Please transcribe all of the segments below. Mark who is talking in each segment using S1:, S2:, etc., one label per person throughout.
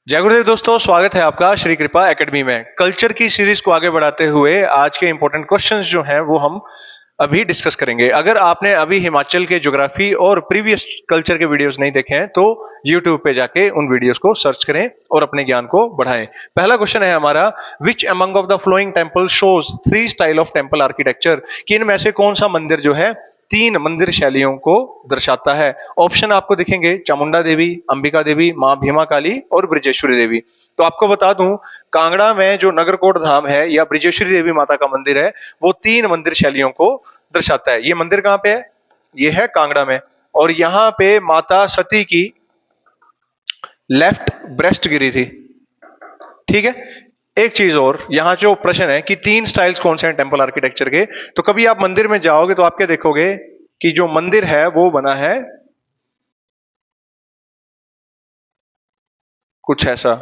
S1: जय गुरुदेव दोस्तों, स्वागत है आपका श्री कृपा एकेडमी में। कल्चर की सीरीज को आगे बढ़ाते हुए आज के इंपॉर्टेंट क्वेश्चंस जो हैं वो हम अभी डिस्कस करेंगे। अगर आपने अभी हिमाचल के ज्योग्राफी और प्रीवियस कल्चर के वीडियोस नहीं देखे हैं तो यूट्यूब पे जाके उन वीडियोस को सर्च करें और अपने ज्ञान को बढ़ाएं। पहला क्वेश्चन है हमारा, which among of the flowing temple shows three style of temple architecture. कि इनमें से कौन सा मंदिर जो है तीन मंदिर शैलियों को दर्शाता है। ऑप्शन आपको दिखेंगे, चामुंडा देवी, अंबिका देवी, मां भीमा काली और ब्रजेश्वरी देवी। तो आपको बता दूं, कांगड़ा में जो नगरकोट धाम है या ब्रजेश्वरी देवी माता का मंदिर है वो तीन मंदिर शैलियों को दर्शाता है। ये मंदिर कहां पे है? ये है कांगड़ा में। और यहां पे माता सती की लेफ्ट ब्रेस्ट गिरी थी। ठीक है। एक चीज और, यहां जो प्रश्न है कि तीन स्टाइल्स कौन से हैं टेंपल आर्किटेक्चर के, तो कभी आप मंदिर में जाओगे तो आप क्या देखोगे कि जो मंदिर है वो बना है कुछ ऐसा।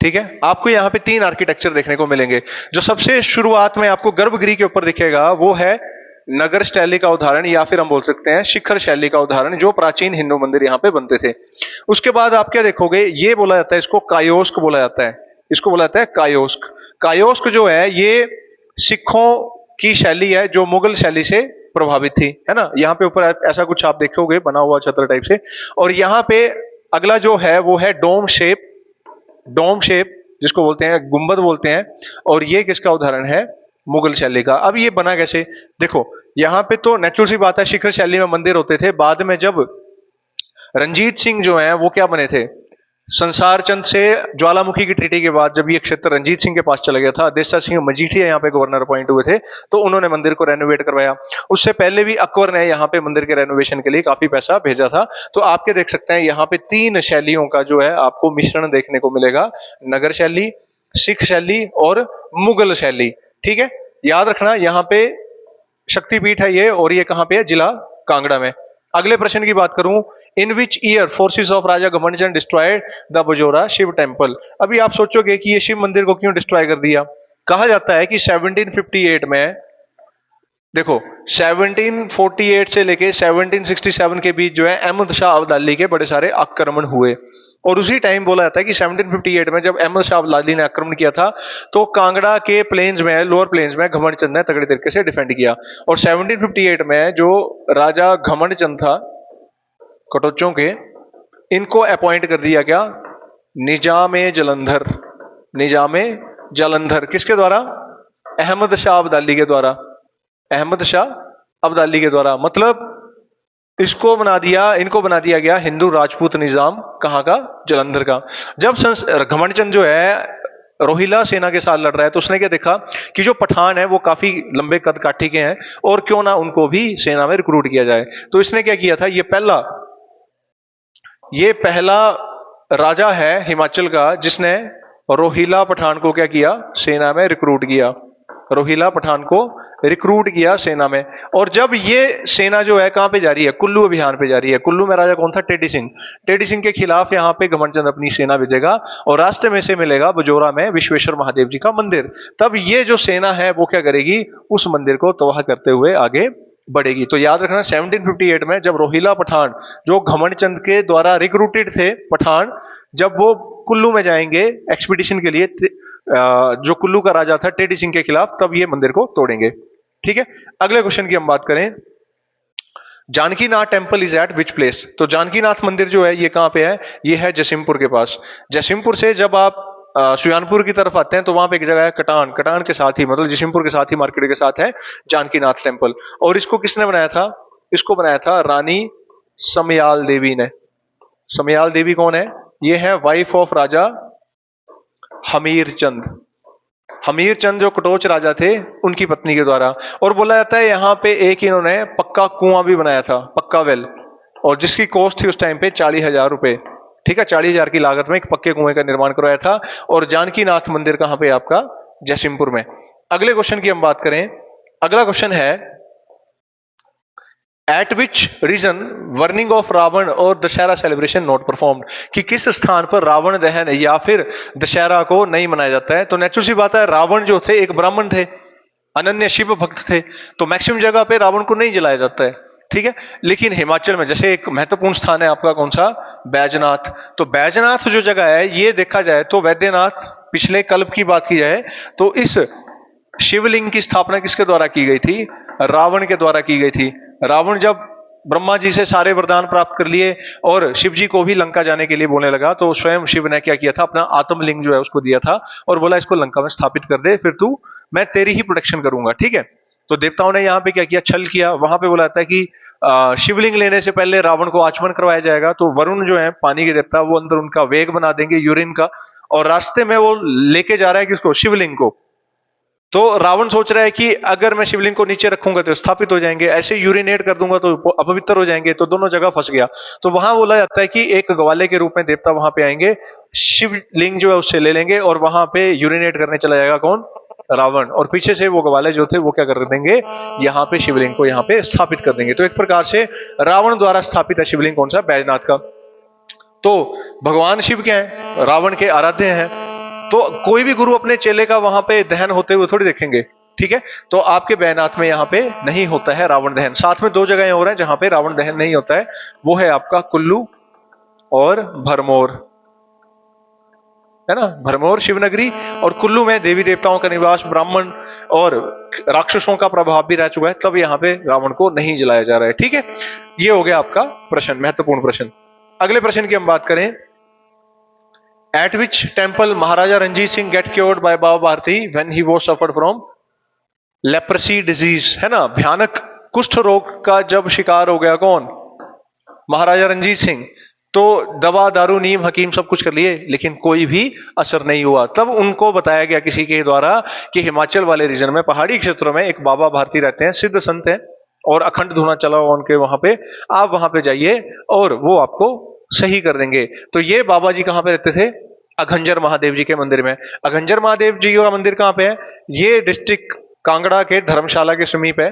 S1: ठीक है। आपको यहां पे तीन आर्किटेक्चर देखने को मिलेंगे। जो सबसे शुरुआत में आपको गर्भगृह के ऊपर दिखेगा वो है नगर शैली का उदाहरण, या फिर हम बोल सकते हैं शिखर शैली का उदाहरण, जो प्राचीन हिंदू मंदिर यहां पे बनते थे। उसके बाद आप क्या देखोगे, ये बोला जाता है, इसको कायोस्क बोला जाता है। इसको बोला जाता है कायोस्क। कायोस्क जो है ये सिखों की शैली है जो मुगल शैली से प्रभावित थी, है ना। यहाँ पे ऊपर ऐसा कुछ आप देखोगे बना हुआ छत्र टाइप से। और यहाँ पे अगला जो है वो है डोम शेप। डोम शेप जिसको बोलते हैं गुंबद बोलते हैं। और ये किसका उदाहरण है? मुगल शैली का। अब ये बना कैसे? देखो, यहां पे तो नेचुरल सी बात है, शिखर शैली में मंदिर होते थे। बाद में जब रंजीत सिंह जो है वो क्या बने थे, संसार चंद से ज्वालामुखी की ट्रीटी के बाद जब ये क्षेत्र रंजीत सिंह के पास चला गया था, देसा सिंह मजीठिया यहाँ पे गवर्नर अपॉइंट हुए थे, तो उन्होंने मंदिर को रेनोवेट करवाया। उससे पहले भी अकबर ने यहाँ पे मंदिर के रेनोवेशन के लिए काफी पैसा भेजा था। तो आप क्या देख सकते हैं, यहाँ पे तीन शैलियों का जो है आपको मिश्रण देखने को मिलेगा, नगर शैली, सिख शैली और मुगल शैली। ठीक है। याद रखना, यहाँ पे शक्तिपीठ है ये, और ये कहाँ पे है? जिला कांगड़ा में। अगले प्रश्न की बात करूं, in which year forces of Raja Ghamandchand destroyed the Bajaura Shiva temple. अभी आप सोचोगे कि ये शिव मंदिर को क्यों डिस्ट्रॉय कर दिया। कहा जाता है कि 1758 में, देखो 1748 से लेके 1767 के बीच जो है अहमद शाह अब्दाली के बड़े सारे आक्रमण हुए। और उसी टाइम बोला जाता है कि 1758 में जब अहमद शाह अब्दाली ने आक्रमण किया था तो कांगड़ा के प्लेन्स में, लोअर प्लेन्स में घमंडचंद ने तगड़ी तरीके से डिफेंड किया। और 1758 में जो राजा घमंडचंद था कटोचों के, इनको अपॉइंट कर दिया क्या? निजाम जलंधर। निजाम जलंधर किसके द्वारा? अहमद शाह अब्दाली के द्वारा। अहमद शाह अब्दाली के द्वारा। मतलब इसको बना दिया, इनको बना दिया गया हिंदू राजपूत निजाम। कहां का? जलंधर का। जब घमंडचंद जो है रोहिला सेना के साथ लड़ रहा है तो उसने क्या देखा कि जो पठान है वो काफी लंबे कद काठी के हैं, और क्यों ना उनको भी सेना में रिक्रूट किया जाए। तो इसने क्या किया था, ये पहला राजा है हिमाचल का जिसने रोहिला पठान को क्या किया? सेना में रिक्रूट किया। रोहिला पठान को रिक्रूट किया सेना में। और जब ये सेना जो है कहां पे जा रही है? कुल्लू अभियान पे जा रही है। कुल्लू में राजा कौन था? टेडी सिंह। टेडी सिंह के खिलाफ यहाँ पे घमंडचंद अपनी सेना भेजेगा और रास्ते में से मिलेगा बजोरा में विश्वेश्वर महादेव जी का मंदिर। तब ये जो सेना है वो क्या करेगी? उस मंदिर को तबाह करते हुए आगे बढ़ेगी। तो याद रखना, 1758 में जब रोहिला पठान, जो घमंडचंद के द्वारा रिक्रूटेड थे पठान, जब वो कुल्लू में जाएंगे एक्सपीडिशन के लिए, जो कुल्लू का राजा था टेडी सिंह के खिलाफ, तब ये मंदिर को तोड़ेंगे। ठीक है। अगले क्वेश्चन की हम बात करें, Janakinath temple is at which place. तो जानकीनाथ मंदिर जो है ये कहां पे है? ये है जसीमपुर के पास। जसीमपुर से जब आप सुजानपुर की तरफ आते हैं तो वहां पे एक जगह है कटान। कटान के साथ ही, मतलब जसीमपुर के साथ ही, मार्केट के साथ है जानकीनाथ टेम्पल। और इसको किसने बनाया था? इसको बनाया था रानी समयाल देवी ने। समयाल देवी कौन है? ये है वाइफ ऑफ राजा हमीर चंद। हमीर चंद जो कटोच राजा थे उनकी पत्नी के द्वारा। और बोला जाता है यहाँ पे एक इन्होंने पक्का कुआं भी बनाया था, पक्का वेल, और जिसकी कॉस्ट थी उस टाइम पे 40,000 रुपए। ठीक है। 40,000 की लागत में एक पक्के कुएं का निर्माण करवाया था। और जानकीनाथ मंदिर कहां पे? आपका जयसिंहपुर में। अगले क्वेश्चन की हम बात करें, अगला क्वेश्चन है, at which reason burning of Ravan और दशहरा सेलिब्रेशन नॉट परफॉर्म्ड। कि किस स्थान पर रावण दहन या फिर दशहरा को नहीं मनाया जाता है। तो नेचुरल सी बात है, रावण जो थे एक ब्राह्मण थे, अनन्य शिव भक्त थे, तो मैक्सिमम जगह पे रावण को नहीं जलाया जाता है। ठीक है। लेकिन हिमाचल में जैसे एक महत्वपूर्ण स्थान है आपका कौन सा, बैजनाथ। तो बैजनाथ जो जगह है ये देखा जाए तो वैद्यनाथ पिछले कल्प की बात की जाए तो इस शिवलिंग की स्थापना किसके द्वारा की गई थी, रावण के द्वारा की गई थी। रावण जब ब्रह्मा जी से सारे वरदान प्राप्त कर लिए और शिव जी को भी लंका जाने के लिए बोलने लगा तो स्वयं शिव ने क्या किया था, अपना आत्मलिंग जो है उसको दिया था और बोला इसको लंका में स्थापित कर दे, फिर तू मैं तेरी ही प्रोटेक्शन करूंगा, ठीक है। तो देवताओं ने यहाँ पे क्या किया, छल किया। वहां पे बोला जाता है कि शिवलिंग लेने से पहले रावण को आचमन करवाया जाएगा, तो वरुण जो है पानी के देवता वो अंदर उनका वेग बना देंगे यूरिन का, और रास्ते में वो लेके जा रहा है किसको, शिवलिंग को। तो रावण सोच रहा है कि अगर मैं शिवलिंग को नीचे रखूंगा तो स्थापित हो जाएंगे, ऐसे यूरिनेट कर दूंगा तो अपवित्र हो जाएंगे, तो दोनों जगह फंस गया। तो वहां बोला जाता है कि एक ग्वाले के रूप में देवता वहां पे आएंगे, शिवलिंग जो है उससे ले लेंगे और वहां पे यूरिनेट करने चला जाएगा कौन, रावण, और पीछे से वो ग्वाले जो थे वो क्या कर देंगे, यहाँ पे शिवलिंग को यहाँ पे स्थापित कर देंगे। तो एक प्रकार से रावण द्वारा स्थापित है शिवलिंग कौन सा, बैजनाथ का। तो भगवान शिव क्या है, रावण के आराध्य हैं। तो कोई भी गुरु अपने चेले का वहां पे दहन होते हुए थोड़ी देखेंगे, ठीक है। तो आपके बैजनाथ में यहाँ पे नहीं होता है रावण दहन। साथ में दो जगह और हैं जहां पे रावण दहन नहीं होता है, वो है आपका कुल्लू और भरमौर, है ना। भरमौर शिवनगरी और कुल्लू में देवी देवताओं का निवास, ब्राह्मण और राक्षसों का प्रभाव भी रह चुका है, तब यहाँ पे रावण को नहीं जलाया जा रहा है, ठीक है। ये हो गया आपका प्रश्न, महत्वपूर्ण प्रश्न। अगले प्रश्न की हम बात करें, at which temple Maharaja Ranjit Singh get cured by Baba Bharti when he was suffered from leprosy disease, है ना, भयानक कुष्ठ रोग का जब शिकार हो गया कौन, महाराजा रणजीत सिंह। तो दवा दारू नीम हकीम सब कुछ कर लिए लेकिन कोई भी असर नहीं हुआ। तब उनको बताया गया किसी के द्वारा कि हिमाचल वाले रीजन में पहाड़ी क्षेत्रों में एक बाबा भारती रहते हैं, सिद्ध संत हैं और अखंड धुना चला हुआ उनके वहां पे, आप वहां पे जाइए और वो आपको सही कर देंगे। तो ये बाबा जी कहां पे रहते थे, अघंजर महादेव जी के मंदिर में। अघंजर महादेव जी का मंदिर कहां पे है, ये डिस्ट्रिक्ट कांगड़ा के धर्मशाला के समीप है,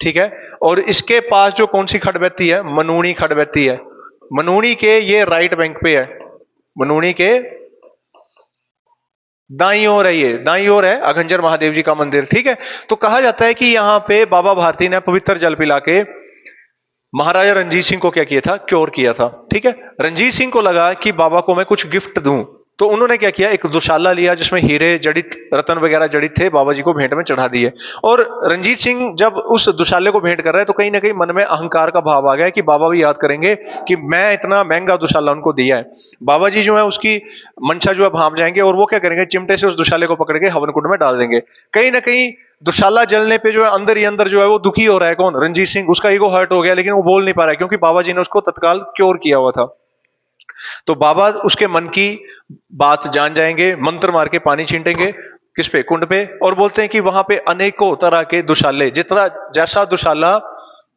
S1: ठीक है। और इसके पास जो कौन सी खड बहती है, मनूणी खड बहती है। मनूणी के ये राइट बैंक पे है, मनूणी के दाईं ओर है, ये दाईं ओर है अघंजर महादेव जी का मंदिर, ठीक है। तो कहा जाता है कि यहाँ पे बाबा भारती ने पवित्र जल पिला के महाराजा रणजीत सिंह को क्या किया था, क्योर किया था, ठीक है। रणजीत सिंह को लगा कि बाबा को मैं कुछ गिफ्ट दूं, तो उन्होंने क्या किया, एक दुशाला लिया जिसमें हीरे जड़ित रतन वगैरह जड़ित थे, बाबा जी को भेंट में चढ़ा दिए। और रणजीत सिंह जब उस दुशाले को भेंट कर रहे हैं तो कहीं ना कहीं मन में अहंकार का भाव आ गया कि बाबा भी याद करेंगे कि मैं इतना महंगा दुशाला उनको दिया है। बाबा जी जो है उसकी मंशा जो है भाप जाएंगे और वो क्या करेंगे, चिमटे से उस दुशाले को पकड़ के हवन कुंड में डाल देंगे। कहीं ना कहीं दुशाला जलने पे जो है अंदर ही अंदर जो है वो दुखी हो रहा है कौन, रणजीत सिंह, उसका ईगो हर्ट हो गया लेकिन वो बोल नहीं पा रहा है क्योंकि बाबा जी ने उसको तत्काल क्योर किया हुआ था। तो बाबा उसके मन की बात जान जाएंगे, मंत्र मार के पानी छींटेंगे किस पे, कुंड पे, और बोलते हैं कि वहां पे अनेकों तरह के दुशाले, जितना जैसा दुशाला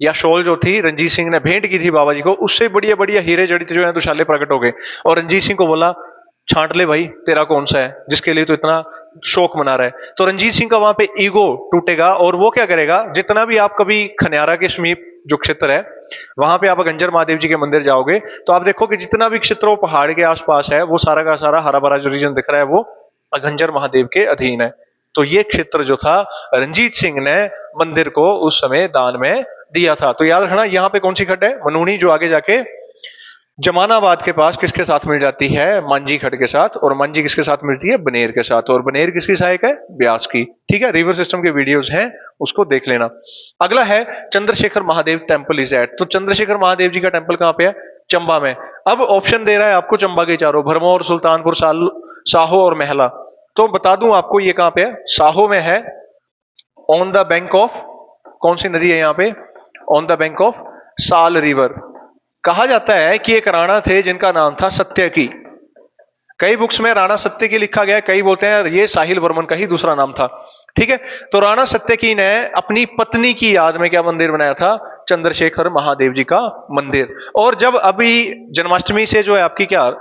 S1: या शॉल जो थी रणजीत सिंह ने भेंट की थी बाबा जी को, उससे बढ़िया बढ़िया हीरे जड़ित जो है दुशाले प्रकट हो गए। और रणजीत सिंह को बोला छांट ले भाई, तेरा कौन सा है जिसके लिए तो इतना शोक मना रहा है। तो रणजीत सिंह का वहां पे ईगो टूटेगा और वो क्या करेगा, जितना भी आप कभी खनियारा के समीप जो क्षेत्र है वहां पे आप अघंजर महादेव जी के मंदिर जाओगे तो आप देखो कि जितना भी क्षेत्र वो पहाड़ के आसपास है वो सारा का सारा हरा भरा जो रीजन दिख रहा है वो अघंजर महादेव के अधीन है। तो ये क्षेत्र जो था रणजीत सिंह ने मंदिर को उस समय दान में दिया था। तो याद रखना यहाँ पे कौन सी खड्ड है, मनूणी, जो आगे जाके जमानाबाद के पास किसके साथ मिल जाती है, मांझी खड्ड के साथ, और मांझी किसके साथ मिलती है, बनेर के साथ, और बनेर किसकी सहायक है, ब्यास की, ठीक है। रिवर सिस्टम के वीडियोस हैं उसको देख लेना। अगला है Chandrashekhar Mahadev temple is at. तो चंद्रशेखर महादेव जी का टेम्पल कहां पे है, चंबा में। अब ऑप्शन दे रहा है आपको चंबा के चारों, भरमौर, सुल्तानपुर, साहो और महला। तो बता दूं आपको ये कहां पे है, साहो में है, ऑन द बैंक ऑफ, कौन सी नदी है यहाँ पे, ऑन द बैंक ऑफ साल रिवर। कहा जाता है कि एक राणा थे जिनका नाम था सत्यकी। कई बुक्स में राणा सत्यकी लिखा गया है, कई बोलते हैं ये साहिल वर्मन का ही दूसरा नाम था, ठीक है। तो राणा सत्यकी ने अपनी पत्नी की याद में क्या मंदिर बनाया था, चंद्रशेखर महादेव जी का मंदिर। और जब अभी जन्माष्टमी से जो है आपकी क्या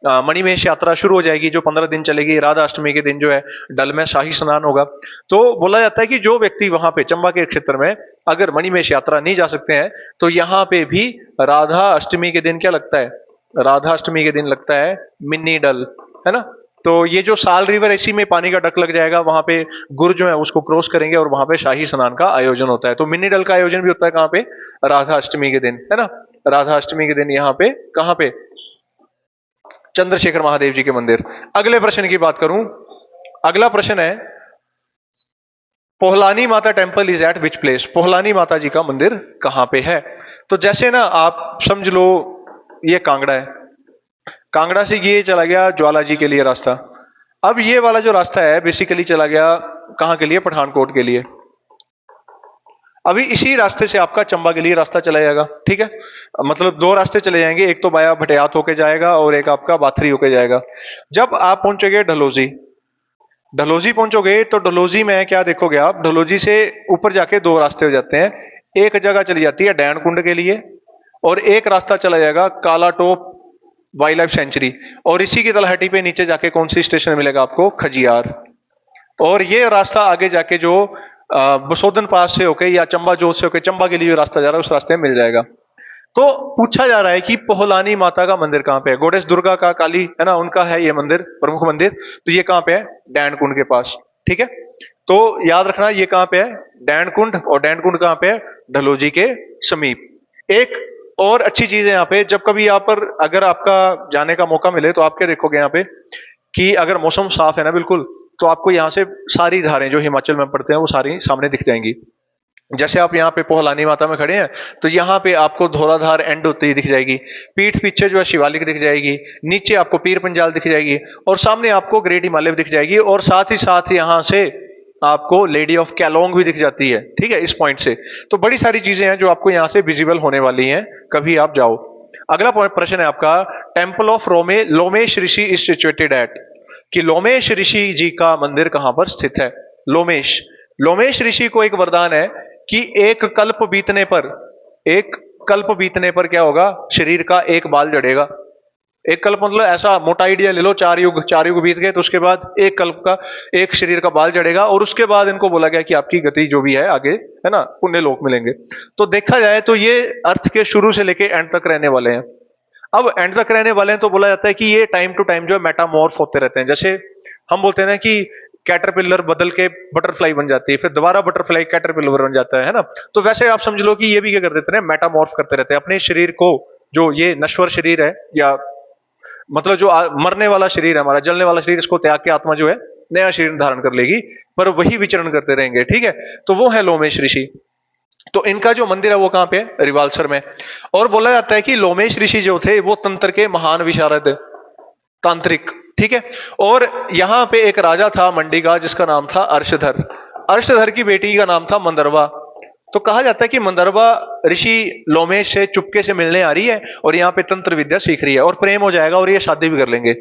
S1: मणिमेश यात्रा शुरू हो जाएगी जो 15 दिन चलेगी, राधा अष्टमी के दिन जो है डल में शाही स्नान होगा। तो बोला जाता है कि जो व्यक्ति वहां पे चंबा के क्षेत्र में अगर मणिमेश यात्रा नहीं जा सकते हैं तो यहाँ पे भी राधा अष्टमी के दिन क्या लगता है, राधा अष्टमी के दिन लगता है मिनी डल, है ना। तो ये जो साल रिवर इसी में पानी का डक लग जाएगा, वहां पे गुर जो है उसको क्रॉस करेंगे और वहां पे शाही स्नान का आयोजन होता है। तो मिनी डल का आयोजन भी होता है कहाँ पे? राधा अष्टमी के दिन, है ना। राधा अष्टमी के दिन यहाँ पे, कहाँ पे? चंद्रशेखर महादेव जी के मंदिर। अगले प्रश्न की बात करूं, अगला प्रश्न है Pohlani Mata temple is at which place? Pohlani Mata ji का मंदिर कहां पे है? तो जैसे ना आप समझ लो ये कांगड़ा है, कांगड़ा से ये चला गया ज्वाला जी के लिए रास्ता। अब ये वाला जो रास्ता है बेसिकली चला गया कहां के लिए? पठानकोट के लिए। अभी इसी रास्ते से आपका चंबा के लिए रास्ता चला जाएगा, ठीक है। मतलब दो रास्ते चले जाएंगे, एक तो बाया भटियात होके जाएगा और एक आपका बाथरी होके जाएगा। जब आप पहुंचोगे डलहौजी, डलहौजी पहुंचोगे तो डलहौजी में क्या देखोगे आप? डलहौजी से ऊपर जाके दो रास्ते हो जाते हैं। एक जगह चली जाती है डैन कुंड के लिए और एक रास्ता चला जाएगा काला टोप वाइल्ड लाइफ सेंचुरी। और इसी की तलहटी पे नीचे जाके कौन सी स्टेशन मिलेगा आपको? खजियार। और ये रास्ता आगे जाके जो बसोदन पास से होके या चंबा जोत से होके चंबा के लिए जो रास्ता जा रहा है उस रास्ते में मिल जाएगा। तो पूछा जा रहा है कि पोहलानी माता का मंदिर कहां पे है? गोडेश दुर्गा का, काली है ना, उनका है ये मंदिर, प्रमुख मंदिर। तो ये कहां पे है? डैन कुंड के पास, ठीक है। तो याद रखना ये कहां पे है? डैन कुंड। और डैन कुंड कहां पे है? डलहौजी के समीप। एक और अच्छी चीज है यहाँ पे, जब कभी यहाँ पर अगर आपका जाने का मौका मिले तो आप क्या देखोगे यहाँ पे कि अगर मौसम साफ है ना बिल्कुल, तो आपको यहाँ से सारी धारें जो हिमाचल में पड़ते हैं वो सारी सामने दिख जाएंगी। जैसे आप यहाँ पे पोहलानी माता में खड़े हैं तो यहाँ पे आपको धौलाधार एंड होती हुई दिख जाएगी, पीठ पीछे जो है शिवालिक दिख जाएगी, नीचे आपको पीर पंजाल दिख जाएगी और सामने आपको ग्रेट हिमालय दिख जाएगी। और साथ ही यहाँ से आपको लेडी ऑफ कैलोंग भी दिख जाती है, ठीक है, इस पॉइंट से। तो बड़ी सारी चीजें हैं जो आपको यहाँ से विजिबल होने वाली हैं, कभी आप जाओ। अगला प्रश्न है आपका, temple of Lomesh Rishi is situated at? कि लोमेश ऋषि जी का मंदिर कहां पर स्थित है? लोमेश, लोमेश ऋषि को एक वरदान है कि एक कल्प बीतने पर क्या होगा? शरीर का एक बाल झड़ेगा। एक कल्प मतलब ऐसा मोटा आइडिया ले लो, चार युग बीत गए तो उसके बाद एक कल्प का, एक शरीर का बाल झड़ेगा और उसके बाद इनको बोला गया कि आपकी गति जो भी है आगे, है ना, पुण्य लोक मिलेंगे। तो देखा जाए तो ये अर्थ के शुरू से लेके एंड तक रहने वाले हैं। अब एंड तक रहने वाले हैं तो बोला जाता है कि ये टाइम टू टाइम जो है मेटामॉर्फ होते रहते हैं। जैसे हम बोलते हैं ना कि कैटरपिलर बदल के बटरफ्लाई बन जाती है, फिर दोबारा बटरफ्लाई कैटरपिलर बन जाता है ना। तो वैसे आप समझ लो कि ये भी क्या कर देते हैं? मेटामॉर्फ करते रहते हैं अपने शरीर को। जो ये नश्वर शरीर है या मतलब जो मरने वाला शरीर है हमारा, जलने वाला शरीर, इसको त्याग के आत्मा जो है नया शरीर धारण कर लेगी, पर वही विचरण करते रहेंगे, ठीक है। तो वो है लोमेश ऋषि। तो इनका जो मंदिर है वो कहां पे है? रिवाल्सर में। और बोला जाता है कि लोमेश ऋषि जो थे वो तंत्र के महान विशारद तांत्रिक, ठीक है। और यहां पे एक राजा था मंडी का जिसका नाम था अर्शधर। अर्शधर की बेटी का नाम था मंदरवा। तो कहा जाता है कि मंदरवा ऋषि लोमेश से चुपके से मिलने आ रही है और यहाँ पे तंत्र विद्या सीख रही है और प्रेम हो जाएगा और ये शादी भी कर लेंगे।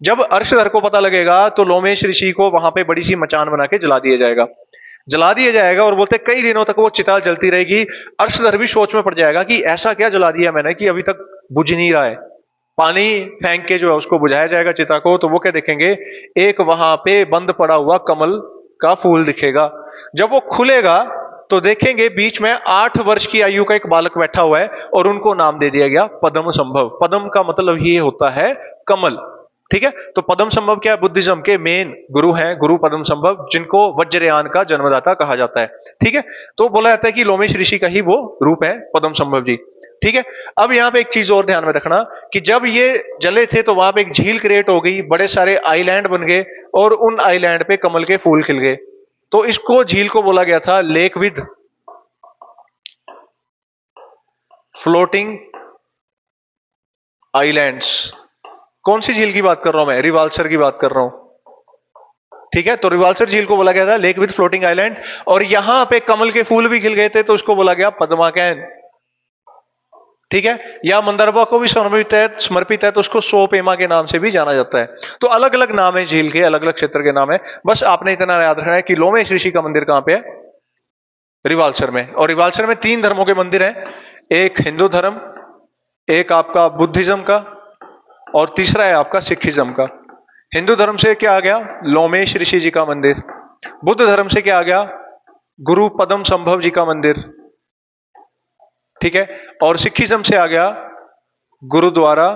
S1: जब अर्शधर को पता लगेगा तो लोमेश ऋषि को वहां पे बड़ी सी मचान बना के जला दिया जाएगा और बोलते कई दिनों तक वो चिता जलती रहेगी। अर्शधर भी सोच में पड़ जाएगा कि ऐसा क्या जला दिया मैंने कि अभी तक बुझ नहीं रहा है। पानी फेंक के जो है उसको बुझाया जाएगा चिता को, तो वो क्या देखेंगे? एक वहां पे बंद पड़ा हुआ कमल का फूल दिखेगा। जब वो खुलेगा तो देखेंगे बीच में 8 वर्ष की आयु का एक बालक बैठा हुआ है और उनको नाम दे दिया गया पद्म संभव। पद्म का मतलब ये होता है कमल, ठीक है। तो पद्म संभव क्या है? बुद्धिज्म के मेन गुरु हैं, गुरु पद्म संभव, जिनको वज्रयान का जन्मदाता कहा जाता है, ठीक है। तो बोला जाता है कि लोमेश ऋषि का ही वो रूप है पद्म संभव जी, ठीक है। अब यहां पे एक चीज और ध्यान में रखना कि जब ये जले थे तो वहां पे एक झील क्रिएट हो गई, बड़े सारे आइलैंड बन गए और उन आइलैंड पे कमल के फूल खिल गए। तो इसको झील को बोला गया था लेक विद फ्लोटिंग आइलैंड्स। कौन सी झील की बात कर रहा हूं मैं? रिवाल्सर की बात कर रहा हूं, ठीक है। तो रिवाल्सर झील को बोला गया था लेक विद फ्लोटिंग आइलैंड और यहां पे कमल के फूल भी खिल गए थे तो उसको बोला गया पद्माकैन, ठीक है। या मंदरवा को भी समर्पित है तो उसको सोपेमा के नाम से भी जाना जाता है। तो अलग अलग नाम है झील के, अलग अलग क्षेत्र के नाम है। बस आपने इतना याद रखना है कि लोमेश ऋषि का मंदिर कहां पे है? रिवाल्सर में। और रिवाल्सर में 3 धर्मों के मंदिर हैं, एक हिंदू धर्म, एक आपका बुद्धिज्म का और तीसरा है आपका सिखिज्म का। हिंदू धर्म से क्या आ गया? लोमेश ऋषि जी का मंदिर। बुद्ध धर्म से क्या आ गया? गुरु पद्म संभव जी का मंदिर, ठीक है। और सिखिज्म से आ गया गुरुद्वारा,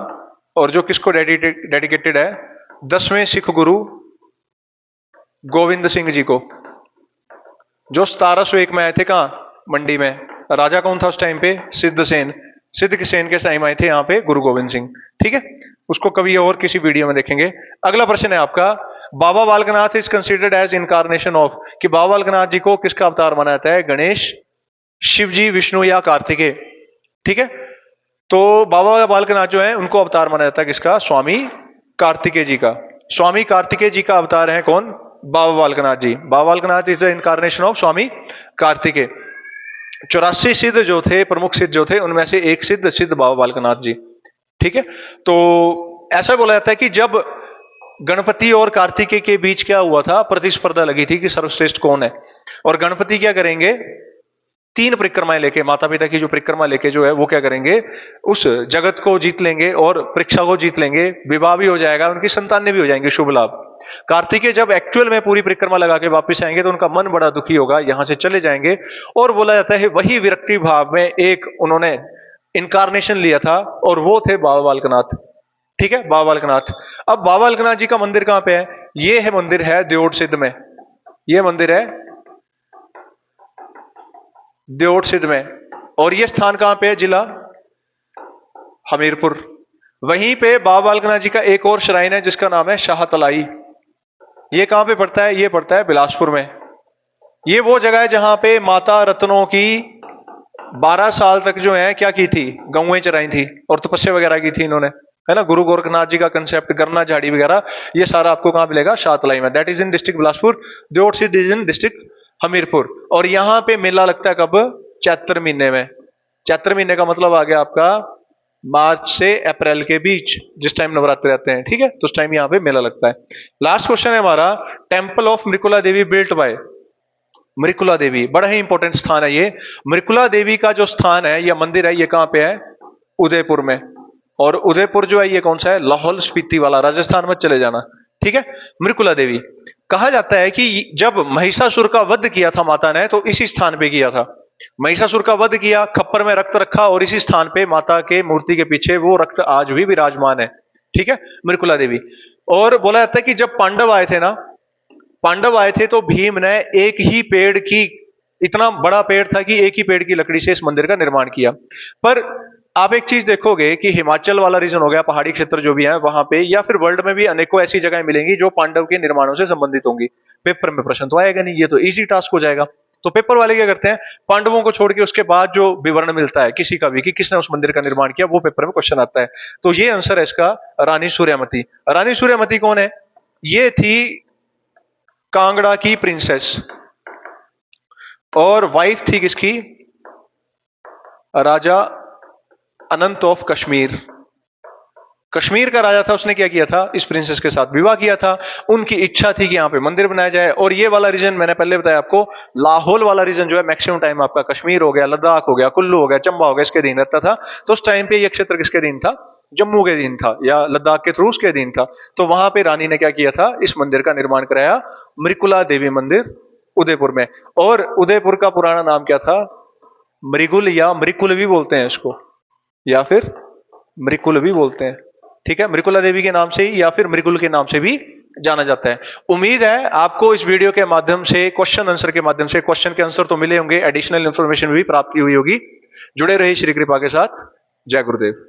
S1: और जो किसको डेडिकेटेड है? 10वें सिख गुरु गोविंद सिंह जी को, जो 1701 में आए थे। कहां? मंडी में। राजा कौन था उस टाइम पे? सिद्धसेन। सिद्ध के सेन के टाइम आए थे यहाँ पे गुरु गोविंद सिंह। ठीक है, उसको कभी और किसी वीडियो में देखेंगे। अगला प्रश्न है आपका, Baba Balaknath is considered as incarnation of, कि बाबा बालकनाथ जी को किसका अवतार माना जाता है? गणेश, शिवजी, विष्णु या कार्तिकेय। ठीक है, तो बाबा बालकनाथ जो है उनको अवतार माना जाता है किसका? स्वामी कार्तिकेय जी का। स्वामी कार्तिकेय जी का अवतार है कौन? Baba Balaknath ji. Baba Balaknath is the incarnation of Swami Kartikeya. 84 सिद्ध जो थे, प्रमुख सिद्ध जो थे, उनमें से एक सिद्ध बाबा बालकनाथ जी। ठीक है, तो ऐसा बोला जाता है कि जब गणपति और कार्तिकेय के बीच क्या हुआ था? प्रतिस्पर्धा लगी थी कि सर्वश्रेष्ठ कौन है। और गणपति क्या करेंगे? 3 परिक्रमाएं लेके, माता पिता की जो परिक्रमा लेके जो है वो क्या करेंगे? उस जगत को जीत लेंगे और परीक्षा को जीत लेंगे, विवाह भी हो जाएगा, उनकी संतानें भी हो जाएंगी, शुभ लाभ। कार्तिकेय जब एक्चुअल में पूरी परिक्रमा लगा के वापस आएंगे तो उनका मन बड़ा दुखी होगा, यहां से चले जाएंगे। और बोला जाता है वही विरक्ति भाव में एक उन्होंने इनकारनेशन लिया था और वो थे बाबा बालकनाथ। ठीक है, बाबा बालकनाथ। अब बाबा बालकनाथ जी का मंदिर कहां पे है? ये है मंदिर है देओट सिद्ध में। ये मंदिर है देओट सिद्ध में। और ये स्थान कहां पे है? जिला हमीरपुर। वहीं पे बाबा बालकनाथ जी का एक और श्राइन है जिसका नाम है शाहतलाई। ये कहां पे पड़ता है? ये पड़ता है बिलासपुर में। ये वो जगह है जहां पे माता रत्नों की 12 साल तक जो है क्या की थी? गौएं चराई थी और तपस्या वगैरह की थी इन्होंने, है ना। गुरु गोरखनाथ जी का कंसेप्ट, गरना झाड़ी वगैरह, ये सारा आपको कहां मिलेगा? शाहतलाई में। That is in district Bilaspur. Deot Sidh is in district Hamirpur. और यहां पे मेला लगता है कब? चैत्र महीने में। चैत्र महीने का मतलब आ गया आपका मार्च से अप्रैल के बीच, जिस टाइम नवरात्रि रहते हैं। ठीक है, तो उस टाइम यहां पे मेला लगता है। लास्ट क्वेश्चन है हमारा, temple of Mrikula Devi built by Mrikula Devi. बड़ा ही इंपॉर्टेंट स्थान है ये। मृकुला देवी का जो स्थान है या मंदिर है, ये कहां पे है? उदयपुर में। और उदयपुर जो है ये कौन सा है? लाहौल स्पीति वाला, राजस्थान में चले जाना। ठीक है, मृकुला देवी। कहा जाता है कि जब महिषासुर का वध किया था माता ने, तो इसी स्थान पे किया था। महिषासुर का वध किया, खप्पर में रक्त रखा और इसी स्थान पे माता के मूर्ति के पीछे वो रक्त आज भी विराजमान है। ठीक है, मृकुला देवी। और बोला जाता है कि जब पांडव आए थे ना, पांडव आए थे तो भीम ने एक ही पेड़ की, इतना बड़ा पेड़ था कि एक ही पेड़ की लकड़ी से इस मंदिर का निर्माण किया। पर आप एक चीज देखोगे कि हिमाचल वाला रीजन हो गया, पहाड़ी क्षेत्र जो भी है वहां पे, या फिर वर्ल्ड में भी अनेकों ऐसी जगहें मिलेंगी जो पांडव के निर्माणों से संबंधित होंगी। पेपर में प्रश्न तो आएगा नहीं, ये तो इजी टास्क हो जाएगा। तो पेपर वाले क्या करते हैं? पांडवों को छोड़ के उसके बाद जो विवरण मिलता है किसी का भी कि किसने उस मंदिर का निर्माण किया, वो पेपर में क्वेश्चन आता है। तो ये आंसर है इसका रानी सूर्यमती। रानी सूर्यमती कौन है? ये थी कांगड़ा की प्रिंसेस और वाइफ थी किसकी? राजा अनंत ऑफ कश्मीर। कश्मीर का राजा था, उसने क्या किया था? इस प्रिंसेस के साथ विवाह किया था। उनकी इच्छा थी कि यहाँ पे मंदिर बनाया जाए। और ये वाला रीजन मैंने पहले बताया आपको, लाहौल वाला रीजन जो है मैक्सिमम टाइम आपका कश्मीर हो गया, लद्दाख हो गया, कुल्लू हो गया, चंबा हो गया, इसके अधीन रहता था। तो उस टाइम पे ये क्षेत्र किसके अधीन था? जम्मू के अधीन था, या लद्दाख के थ्रू उसके अधीन था। तो वहां पे रानी ने क्या किया था? इस मंदिर का निर्माण कराया, मृकुला देवी मंदिर उदयपुर में। और उदयपुर का पुराना नाम क्या था? मृगुल या मृकुल भी बोलते हैं इसको, या फिर मृकुल भी बोलते हैं। ठीक है, मृकुला देवी के नाम से ही या फिर मृकुल के नाम से भी जाना जाता है। उम्मीद है आपको इस वीडियो के माध्यम से, क्वेश्चन आंसर के माध्यम से, क्वेश्चन के आंसर तो मिले होंगे, एडिशनल इंफॉर्मेशन भी प्राप्ति हुई होगी। जुड़े रहिए श्री कृपा के साथ। जय गुरुदेव।